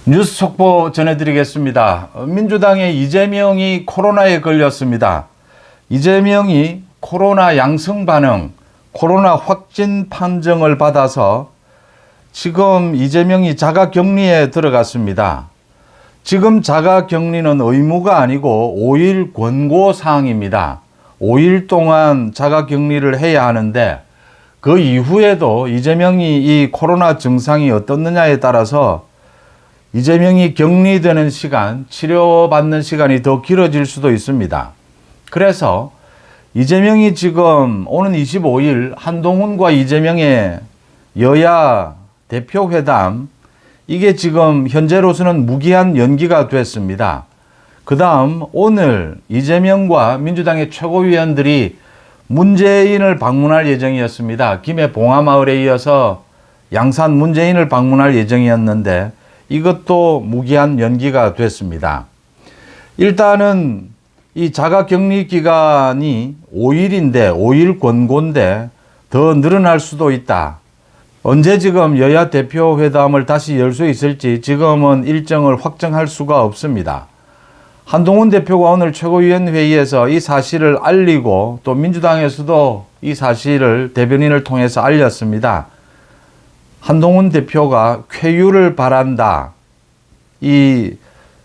뉴스 속보 전해드리겠습니다. 민주당의 이재명이 코로나에 걸렸습니다. 이재명이 코로나 양성 반응, 코로나 확진 판정을 받아서 지금 이재명이 자가격리에 들어갔습니다. 지금 자가격리는 의무가 아니고 5일 권고사항입니다. 5일 동안 자가격리를 해야 하는데 그 이후에도 이재명이 이 코로나 증상이 어떻느냐에 따라서 이재명이 격리되는 시간, 치료받는 시간이 더 길어질 수도 있습니다. 그래서 이재명이 지금 오는 25일 한동훈과 이재명의 여야 대표회담, 이게 지금 현재로서는 무기한 연기가 됐습니다. 그 다음 오늘 이재명과 민주당의 최고위원들이 문재인을 방문할 예정이었습니다. 김해 봉하마을에 이어서 양산 문재인을 방문할 예정이었는데 이것도 무기한 연기가 됐습니다. 일단은 이 자가격리 기간이 5일인데 5일 권고인데 더 늘어날 수도 있다. 언제 지금 여야 대표 회담을 다시 열 수 있을지 지금은 일정을 확정할 수가 없습니다. 한동훈 대표가 오늘 최고위원회의에서 이 사실을 알리고 또 민주당에서도 이 사실을 대변인을 통해서 알렸습니다. 한동훈 대표가 쾌유를 바란다. 이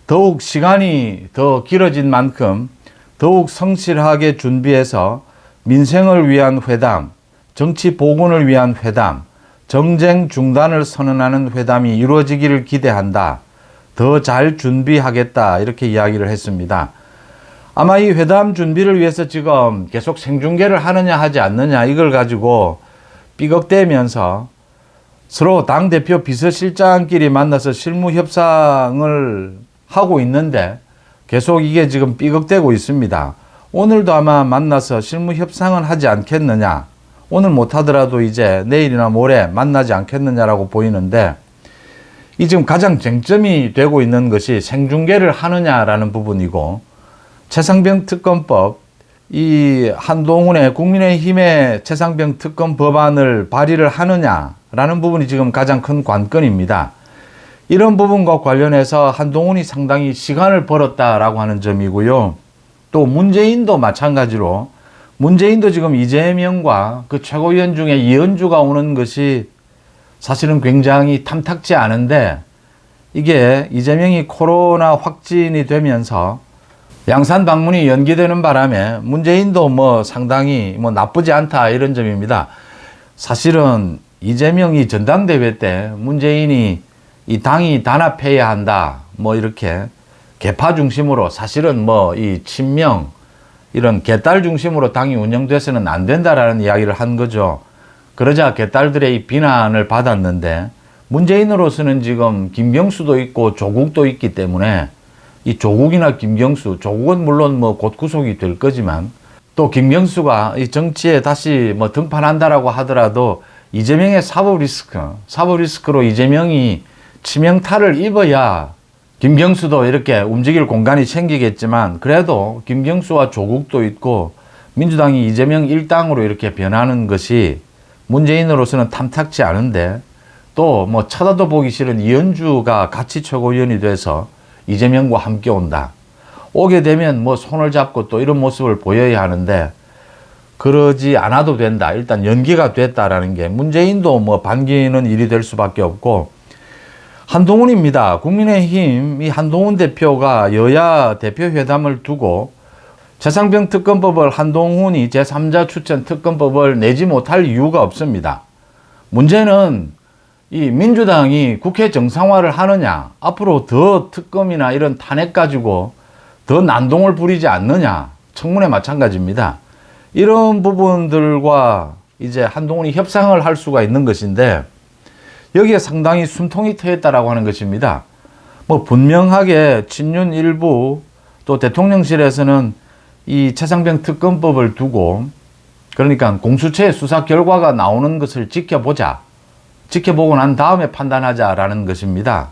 더욱 시간이 더 길어진 만큼 더욱 성실하게 준비해서 민생을 위한 회담, 정치 복원을 위한 회담, 정쟁 중단을 선언하는 회담이 이루어지기를 기대한다. 더 잘 준비하겠다. 이렇게 이야기를 했습니다. 아마 이 회담 준비를 위해서 지금 계속 생중계를 하느냐 하지 않느냐 이걸 가지고 삐걱대면서 서로 당대표 비서실장끼리 만나서 실무 협상을 하고 있는데 계속 이게 지금 삐걱대고 있습니다. 오늘도 아마 만나서 실무 협상은 하지 않겠느냐. 오늘 못하더라도 이제 내일이나 모레 만나지 않겠느냐라고 보이는데 이 지금 가장 쟁점이 되고 있는 것이 생중계를 하느냐라는 부분이고 최상병 특검법, 이 한동훈의 국민의힘의 최상병 특검 법안을 발의를 하느냐라는 부분이 지금 가장 큰 관건입니다. 이런 부분과 관련해서 한동훈이 상당히 시간을 벌었다라고 하는 점이고요. 또 문재인도 마찬가지로 문재인도 지금 이재명과 그 최고위원 중에 이현주가 오는 것이 사실은 굉장히 탐탁지 않은데 이게 이재명이 코로나 확진이 되면서 양산 방문이 연기되는 바람에 문재인도 상당히 나쁘지 않다 이런 점입니다. 사실은 이재명이 전당대회 때 문재인이 이 당이 단합해야 한다 이렇게 개파 중심으로 사실은 이 친명 이런 개딸 중심으로 당이 운영돼서는 안 된다라는 이야기를 한 거죠. 그러자 개딸들의 이 비난을 받았는데 문재인으로서는 지금 김경수도 있고 조국도 있기 때문에 이 조국이나 김경수, 조국은 물론 곧 구속이 될 거지만 또 김경수가 이 정치에 다시 등판한다라고 하더라도 이재명의 사법 리스크로 이재명이 치명타를 입어야 김경수도 이렇게 움직일 공간이 생기겠지만 그래도 김경수와 조국도 있고 민주당이 이재명 일당으로 이렇게 변하는 것이 문재인으로서는 탐탁지 않은데 또 쳐다도 보기 싫은 이현주가 같이 최고위원이 돼서 이재명과 함께 온다. 오게 되면 손을 잡고 또 이런 모습을 보여야 하는데 그러지 않아도 된다. 일단 연기가 됐다라는 게 문재인도 반기는 일이 될 수밖에 없고 한동훈입니다. 국민의힘 이 한동훈 대표가 여야 대표 회담을 두고 최상병 특검법을 한동훈이 제3자 추천 특검법을 내지 못할 이유가 없습니다. 문제는 이 민주당이 국회 정상화를 하느냐, 앞으로 더 특검이나 이런 탄핵 가지고 더 난동을 부리지 않느냐, 청문회 마찬가지입니다. 이런 부분들과 이제 한동훈이 협상을 할 수가 있는 것인데 여기에 상당히 숨통이 트였다라고 하는 것입니다. 분명하게 친윤 일부 또 대통령실에서는 이 최상병 특검법을 두고 그러니까 공수처의 수사 결과가 나오는 것을 지켜보고 난 다음에 판단하자라는 것입니다.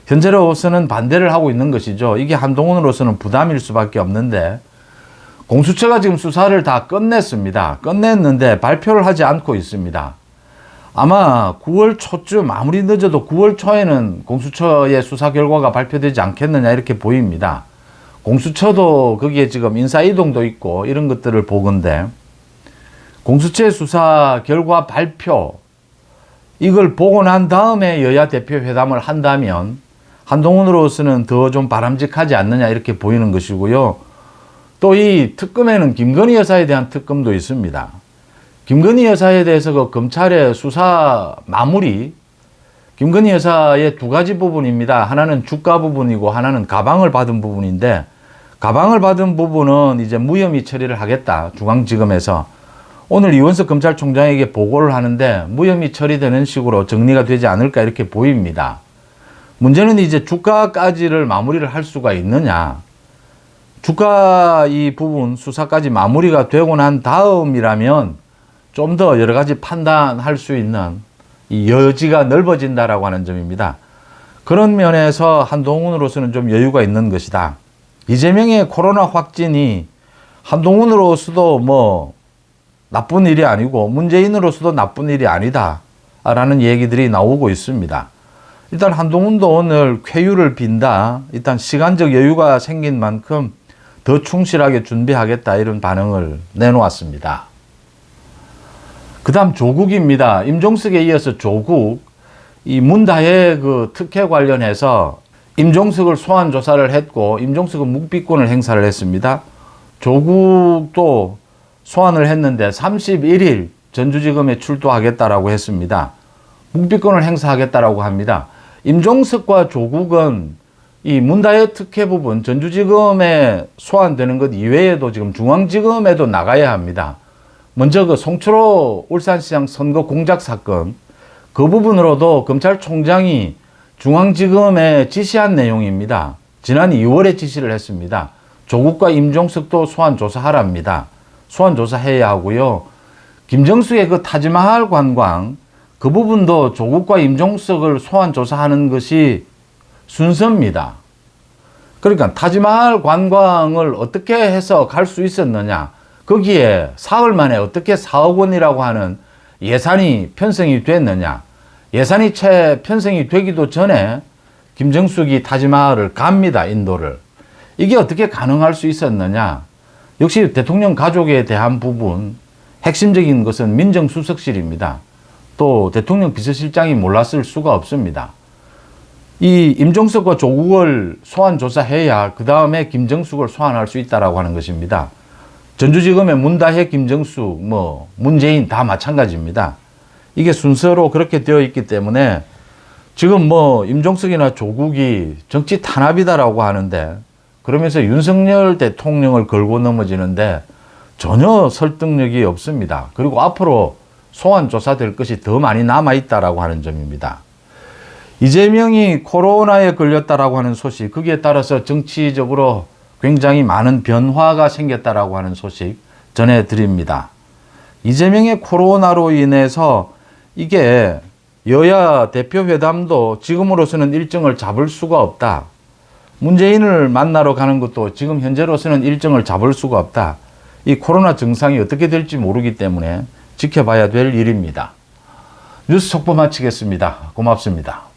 현재로서는 반대를 하고 있는 것이죠. 이게 한동훈으로서는 부담일 수밖에 없는데 공수처가 지금 수사를 다 끝냈습니다. 끝냈는데 발표를 하지 않고 있습니다. 아마 9월 초쯤, 아무리 늦어도 9월 초에는 공수처의 수사 결과가 발표되지 않겠느냐 이렇게 보입니다. 공수처도 거기에 지금 인사이동도 있고 이런 것들을 보건데, 공수처의 수사 결과 발표, 이걸 보고 난 다음에 여야 대표 회담을 한다면 한동훈으로서는 더 좀 바람직하지 않느냐 이렇게 보이는 것이고요. 또 이 특검에는 김건희 여사에 대한 특검도 있습니다. 김건희 여사에 대해서 그 검찰의 수사 마무리, 김건희 여사의 두 가지 부분입니다. 하나는 주가 부분이고 하나는 가방을 받은 부분인데, 가방을 받은 부분은 이제 무혐의 처리를 하겠다, 중앙지검에서. 오늘 이원석 검찰총장에게 보고를 하는데 무혐의 처리되는 식으로 정리가 되지 않을까 이렇게 보입니다. 문제는 이제 주가까지를 마무리를 할 수가 있느냐. 주가 이 부분 수사까지 마무리가 되고 난 다음이라면 좀 더 여러 가지 판단할 수 있는 이 여지가 넓어진다라고 하는 점입니다. 그런 면에서 한동훈으로서는 좀 여유가 있는 것이다. 이재명의 코로나 확진이 한동훈으로서도 뭐 나쁜 일이 아니고 문재인으로서도 나쁜 일이 아니다 라는 얘기들이 나오고 있습니다. 일단 한동훈도 오늘 쾌유를 빈다, 일단 시간적 여유가 생긴 만큼 더 충실하게 준비하겠다, 이런 반응을 내놓았습니다. 그 다음 조국입니다. 임종석에 이어서 조국, 이 문다혜 그 특혜 관련해서 임종석을 소환 조사를 했고 임종석은 묵비권을 행사를 했습니다. 조국도 소환을 했는데 31일 전주지검에 출두하겠다라고 했습니다. 묵비권을 행사하겠다라고 합니다. 임종석과 조국은 이 문다혜 특혜 부분 전주지검에 소환되는 것 이외에도 지금 중앙지검에도 나가야 합니다. 먼저 그 송철호 울산시장 선거 공작 사건, 그 부분으로도 검찰총장이 중앙지검에 지시한 내용입니다. 지난 2월에 지시를 했습니다. 조국과 임종석도 소환 조사하랍니다. 소환 조사해야 하고요. 김정숙의 그 타지마할 관광, 그 부분도 조국과 임종석을 소환 조사하는 것이 순서입니다. 그러니까 타지마할 관광을 어떻게 해서 갈 수 있었느냐, 거기에 사흘 만에 어떻게 4억 원이라고 하는 예산이 편성이 됐느냐, 예산이 채 편성이 되기도 전에 김정숙이 타지마할을 갑니다, 인도를. 이게 어떻게 가능할 수 있었느냐. 역시 대통령 가족에 대한 부분, 핵심적인 것은 민정수석실입니다. 또 대통령 비서실장이 몰랐을 수가 없습니다. 이 임종석과 조국을 소환 조사해야 그 다음에 김정숙을 소환할 수 있다라고 하는 것입니다. 전주지검의 문다혜, 김정숙, 문재인 다 마찬가지입니다. 이게 순서로 그렇게 되어 있기 때문에 지금 임종석이나 조국이 정치 탄압이다라고 하는데, 그러면서 윤석열 대통령을 걸고 넘어지는데 전혀 설득력이 없습니다. 그리고 앞으로 소환 조사될 것이 더 많이 남아있다라고 하는 점입니다. 이재명이 코로나에 걸렸다라고 하는 소식, 거기에 따라서 정치적으로 굉장히 많은 변화가 생겼다라고 하는 소식 전해드립니다. 이재명의 코로나로 인해서 이게 여야 대표회담도 지금으로서는 일정을 잡을 수가 없다. 문재인을 만나러 가는 것도 지금 현재로서는 일정을 잡을 수가 없다. 이 코로나 증상이 어떻게 될지 모르기 때문에 지켜봐야 될 일입니다. 뉴스 속보 마치겠습니다. 고맙습니다.